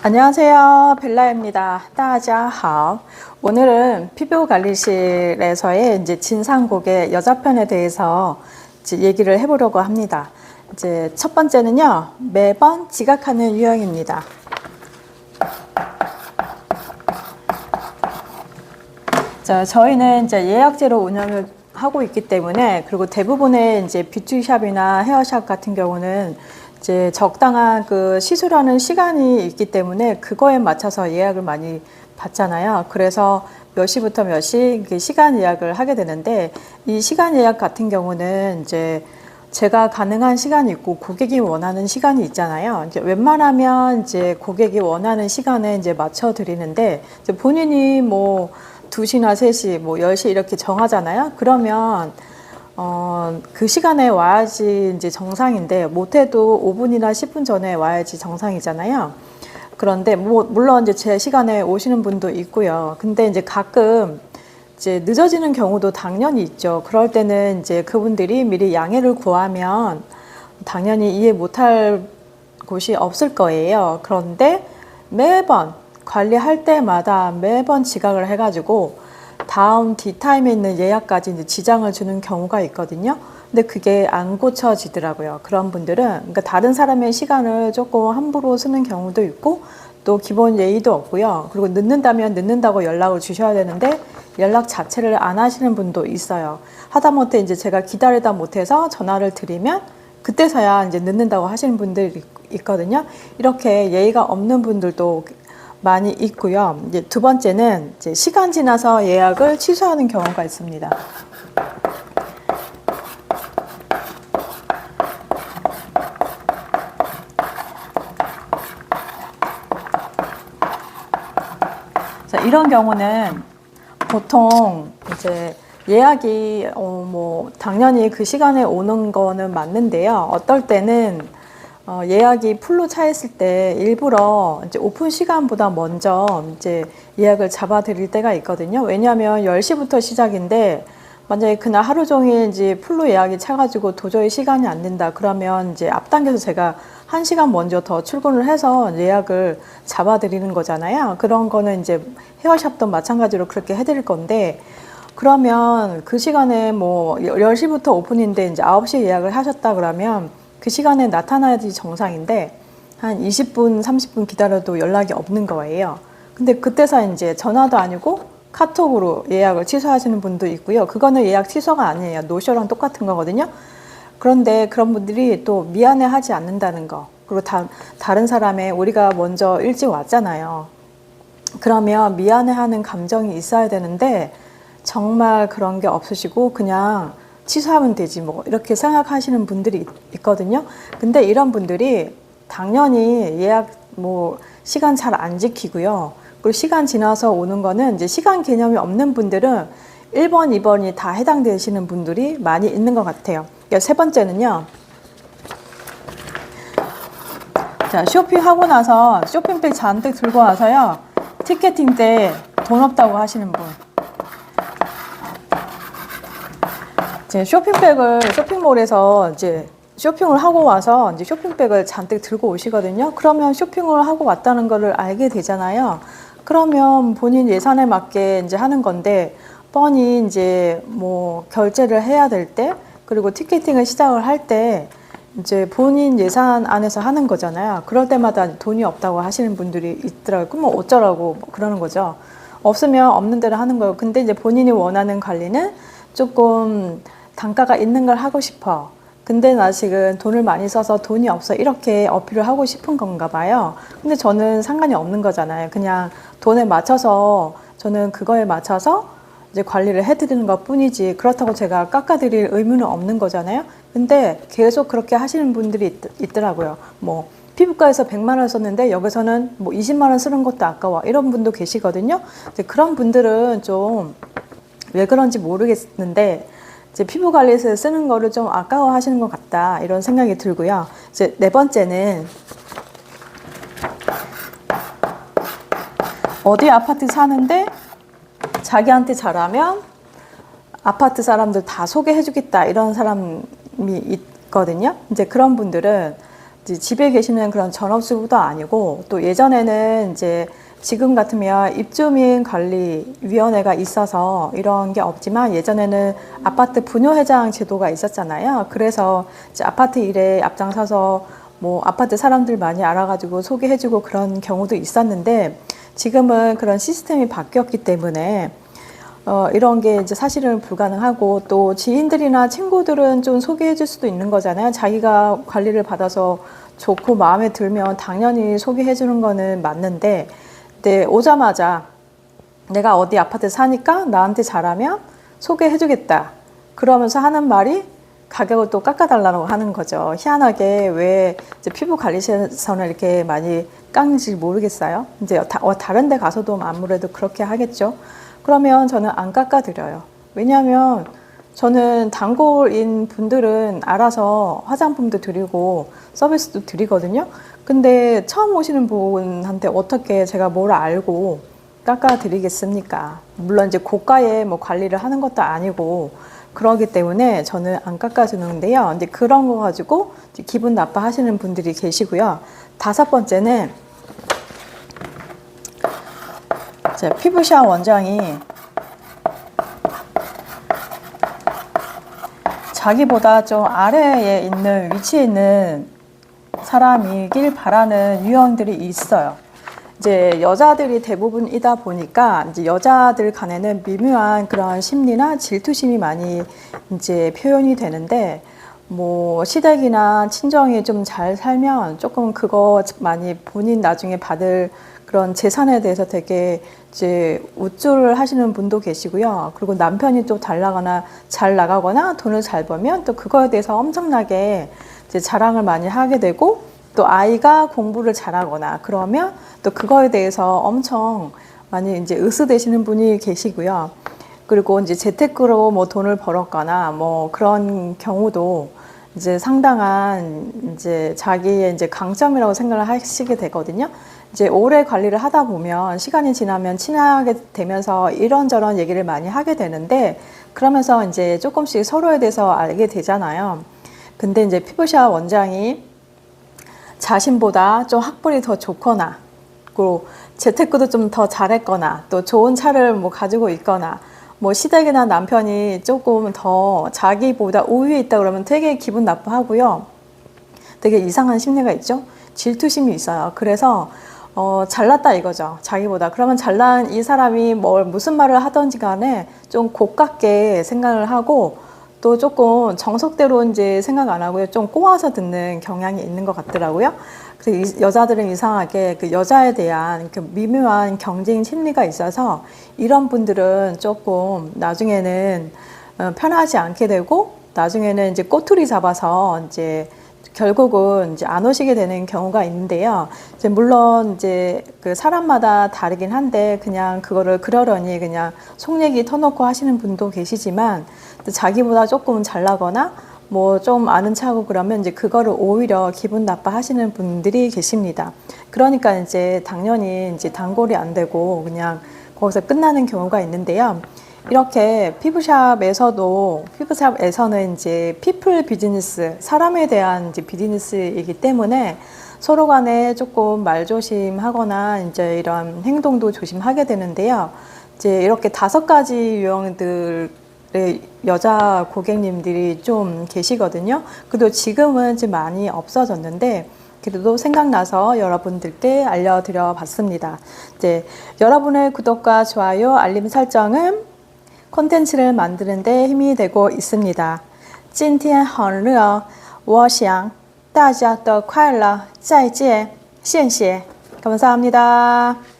안녕하세요. 벨라입니다. 大家好. 오늘은 피부관리실에서의 이제 진상고객 여자편에 대해서 이제 얘기를 해보려고 합니다. 이제 첫 번째는요, 매번 지각하는 유형입니다. 자, 저희는 이제 예약제로 운영을 하고 있기 때문에, 그리고 대부분의 이제 뷰티샵이나 헤어샵 같은 경우는 이제 적당한 그 시술하는 시간이 있기 때문에 그거에 맞춰서 예약을 많이 받잖아요. 그래서 몇 시부터 몇 시 시간 예약을 하게 되는데, 이 시간 예약 같은 경우는 이제 제가 가능한 시간이 있고 고객이 원하는 시간이 있잖아요. 이제 웬만하면 이제 고객이 원하는 시간에 이제 맞춰 드리는데, 이제 본인이 뭐 2시나 3시, 뭐 10시 이렇게 정하잖아요. 그러면 그 시간에 와야지 이제 정상인데, 못해도 5분이나 10분 전에 와야지 정상이잖아요. 그런데 물론 이제 제 시간에 오시는 분도 있고요. 근데 이제 가끔 이제 늦어지는 경우도 당연히 있죠. 그럴 때는 이제 그분들이 미리 양해를 구하면 당연히 이해 못할 곳이 없을 거예요. 그런데 매번 관리할 때마다 매번 지각을 해가지고 다음 D타임에 있는 예약까지 이제 지장을 주는 경우가 있거든요. 근데 그게 안 고쳐지더라고요. 그런 분들은, 그러니까 다른 사람의 시간을 조금 함부로 쓰는 경우도 있고, 또 기본 예의도 없고요. 그리고 늦는다면 늦는다고 연락을 주셔야 되는데 연락 자체를 안 하시는 분도 있어요. 하다못해 이제 제가 기다리다 못해서 전화를 드리면 그때서야 이제 늦는다고 하시는 분들이 있거든요. 이렇게 예의가 없는 분들도 많이 있고요. 이제 두 번째는 이제 시간 지나서 예약을 취소하는 경우가 있습니다. 자, 이런 경우는 보통 이제 예약이 뭐 당연히 그 시간에 오는 거는 맞는데요. 어떨 때는 예약이 풀로 차 있을 때 일부러 이제 오픈 시간보다 먼저 이제 예약을 잡아 드릴 때가 있거든요. 왜냐하면 10시부터 시작인데 만약에 그날 하루 종일 이제 풀로 예약이 차가지고 도저히 시간이 안 된다. 그러면 이제 앞당겨서 제가 1시간 먼저 더 출근을 해서 예약을 잡아 드리는 거잖아요. 그런 거는 이제 헤어샵도 마찬가지로 그렇게 해드릴 건데, 그러면 그 시간에 뭐 10시부터 오픈인데 이제 9시에 예약을 하셨다 그러면 그 시간에 나타나야지 정상인데 한 20분, 30분 기다려도 연락이 없는 거예요. 근데 그때서 이제 전화도 아니고 카톡으로 예약을 취소하시는 분도 있고요. 그거는 예약 취소가 아니에요. 노쇼랑 똑같은 거거든요. 그런데 그런 분들이 또 미안해하지 않는다는 거. 그리고 다른 사람의 우리가 먼저 일찍 왔잖아요. 그러면 미안해하는 감정이 있어야 되는데 정말 그런 게 없으시고 그냥 취소하면 되지 뭐 이렇게 생각하시는 분들이 있거든요. 근데 이런 분들이 당연히 예약 뭐 시간 잘 안 지키고요. 그리고 시간 지나서 오는 거는 이제 시간 개념이 없는 분들은 1번, 2번이 다 해당되시는 분들이 많이 있는 것 같아요. 그러니까 세 번째는요. 자, 쇼핑하고 나서 쇼핑백 잔뜩 들고 와서요. 티켓팅 때 돈 없다고 하시는 분. 쇼핑백을 쇼핑몰에서 이제 쇼핑을 하고 와서 이제 쇼핑백을 잔뜩 들고 오시거든요. 그러면 쇼핑을 하고 왔다는 거를 알게 되잖아요. 그러면 본인 예산에 맞게 이제 하는 건데, 뻔히 이제 뭐 결제를 해야 될 때, 그리고 티켓팅을 시작을 할 때 이제 본인 예산 안에서 하는 거잖아요. 그럴 때마다 돈이 없다고 하시는 분들이 있더라고요. 그럼 뭐 어쩌라고 그러는 거죠. 없으면 없는 대로 하는 거예요. 근데 이제 본인이 원하는 관리는 조금 단가가 있는 걸 하고 싶어. 근데 나 지금 돈을 많이 써서 돈이 없어. 이렇게 어필을 하고 싶은 건가 봐요. 근데 저는 상관이 없는 거잖아요. 그냥 돈에 맞춰서 저는 그거에 맞춰서 이제 관리를 해드리는 것 뿐이지, 그렇다고 제가 깎아드릴 의무는 없는 거잖아요. 근데 계속 그렇게 하시는 분들이 있더라고요. 뭐 피부과에서 100만 원 썼는데 여기서는 뭐 20만 원 쓰는 것도 아까워. 이런 분도 계시거든요. 이제 그런 분들은 좀 왜 그런지 모르겠는데 이제 피부 관리에서 쓰는 거를 좀 아까워 하시는 것 같다, 이런 생각이 들고요. 이제 네 번째는 어디 아파트 사는데 자기한테 잘하면 아파트 사람들 다 소개해 주겠다, 이런 사람이 있거든요. 이제 그런 분들은 이제 집에 계시는 그런 전업주부도 아니고 또 예전에는 이제 지금 같으면 입주민관리위원회가 있어서 이런 게 없지만 예전에는 아파트 분효회장 제도가 있었잖아요. 그래서 이제 아파트 일에 앞장서서 뭐 아파트 사람들 많이 알아가지고 소개해주고 그런 경우도 있었는데 지금은 그런 시스템이 바뀌었기 때문에 이런 게 이제 사실은 불가능하고 또 지인들이나 친구들은 좀 소개해 줄 수도 있는 거잖아요. 자기가 관리를 받아서 좋고 마음에 들면 당연히 소개해 주는 거는 맞는데 네, 오자마자 내가 어디 아파트 사니까 나한테 잘하면 소개해 주겠다. 그러면서 하는 말이 가격을 또 깎아달라고 하는 거죠. 희한하게 왜 이제 피부 관리사에서는 이렇게 많이 깎는지 모르겠어요. 이제 다른 데 가서도 아무래도 그렇게 하겠죠. 그러면 저는 안 깎아드려요. 왜냐하면 저는 단골인 분들은 알아서 화장품도 드리고 서비스도 드리거든요. 근데 처음 오시는 분한테 어떻게 제가 뭘 알고 깎아드리겠습니까? 물론 이제 고가의 뭐 관리를 하는 것도 아니고 그러기 때문에 저는 안 깎아주는데요. 근데 그런 거 가지고 기분 나빠하시는 분들이 계시고요. 5번째는 제 피부샤 원장이 자기보다 좀 아래에 있는 위치에 있는 사람이길 바라는 유형들이 있어요. 이제 여자들이 대부분이다 보니까 이제 여자들 간에는 미묘한 그런 심리나 질투심이 많이 이제 표현이 되는데 뭐 시댁이나 친정이 좀 잘 살면 조금 그거 많이 본인 나중에 받을 그런 재산에 대해서 되게 이제 우쭐을 하시는 분도 계시고요. 그리고 남편이 또 잘 나가거나 돈을 잘 벌면 또 그거에 대해서 엄청나게 이제 자랑을 많이 하게 되고 또 아이가 공부를 잘하거나 그러면 또 그거에 대해서 엄청 많이 이제 으스대시는 분이 계시고요. 그리고 이제 재테크로 뭐 돈을 벌었거나 뭐 그런 경우도 이제 상당한 이제 자기의 이제 강점이라고 생각을 하시게 되거든요. 이제 오래 관리를 하다 보면 시간이 지나면 친하게 되면서 이런저런 얘기를 많이 하게 되는데 그러면서 이제 조금씩 서로에 대해서 알게 되잖아요. 근데 이제 피부샤 원장이 자신보다 좀 학벌이 더 좋거나 그리고 재테크도 좀 더 잘했거나 또 좋은 차를 뭐 가지고 있거나 뭐 시댁이나 남편이 조금 더 자기보다 우위에 있다 그러면 되게 기분 나빠하고요. 되게 이상한 심리가 있죠. 질투심이 있어요. 그래서 잘났다 이거죠. 자기보다. 그러면 잘난 이 사람이 무슨 말을 하던지 간에 좀 고깝게 생각을 하고 또 조금 정석대로 이제 생각 안 하고요. 좀 꼬아서 듣는 경향이 있는 것 같더라고요. 그래서 여자들은 이상하게 그 여자에 대한 그 미묘한 경쟁 심리가 있어서 이런 분들은 조금 나중에는 편하지 않게 되고 나중에는 이제 꼬투리 잡아서 이제 결국은 이제 안 오시게 되는 경우가 있는데요. 이제 물론 이제 그 사람마다 다르긴 한데 그냥 그거를 그러려니 그냥 속 얘기 터놓고 하시는 분도 계시지만 자기보다 조금 잘나거나 뭐 좀 아는 차고 그러면 이제 그거를 오히려 기분 나빠 하시는 분들이 계십니다. 그러니까 이제 당연히 이제 단골이 안 되고 그냥 거기서 끝나는 경우가 있는데요. 이렇게 피부샵에서는 이제 피플 비즈니스, 사람에 대한 이제 비즈니스이기 때문에 서로 간에 조금 말조심하거나 이제 이런 행동도 조심하게 되는데요. 이제 이렇게 5가지 유형들의 여자 고객님들이 좀 계시거든요. 그래도 지금은 좀 많이 없어졌는데 그래도 생각나서 여러분들께 알려드려 봤습니다. 이제 여러분의 구독과 좋아요, 알림 설정은 콘텐츠를 만드는 데 힘이 되고 있습니다. 今天很热，我想大家都快乐，再见，谢谢，감사합니다.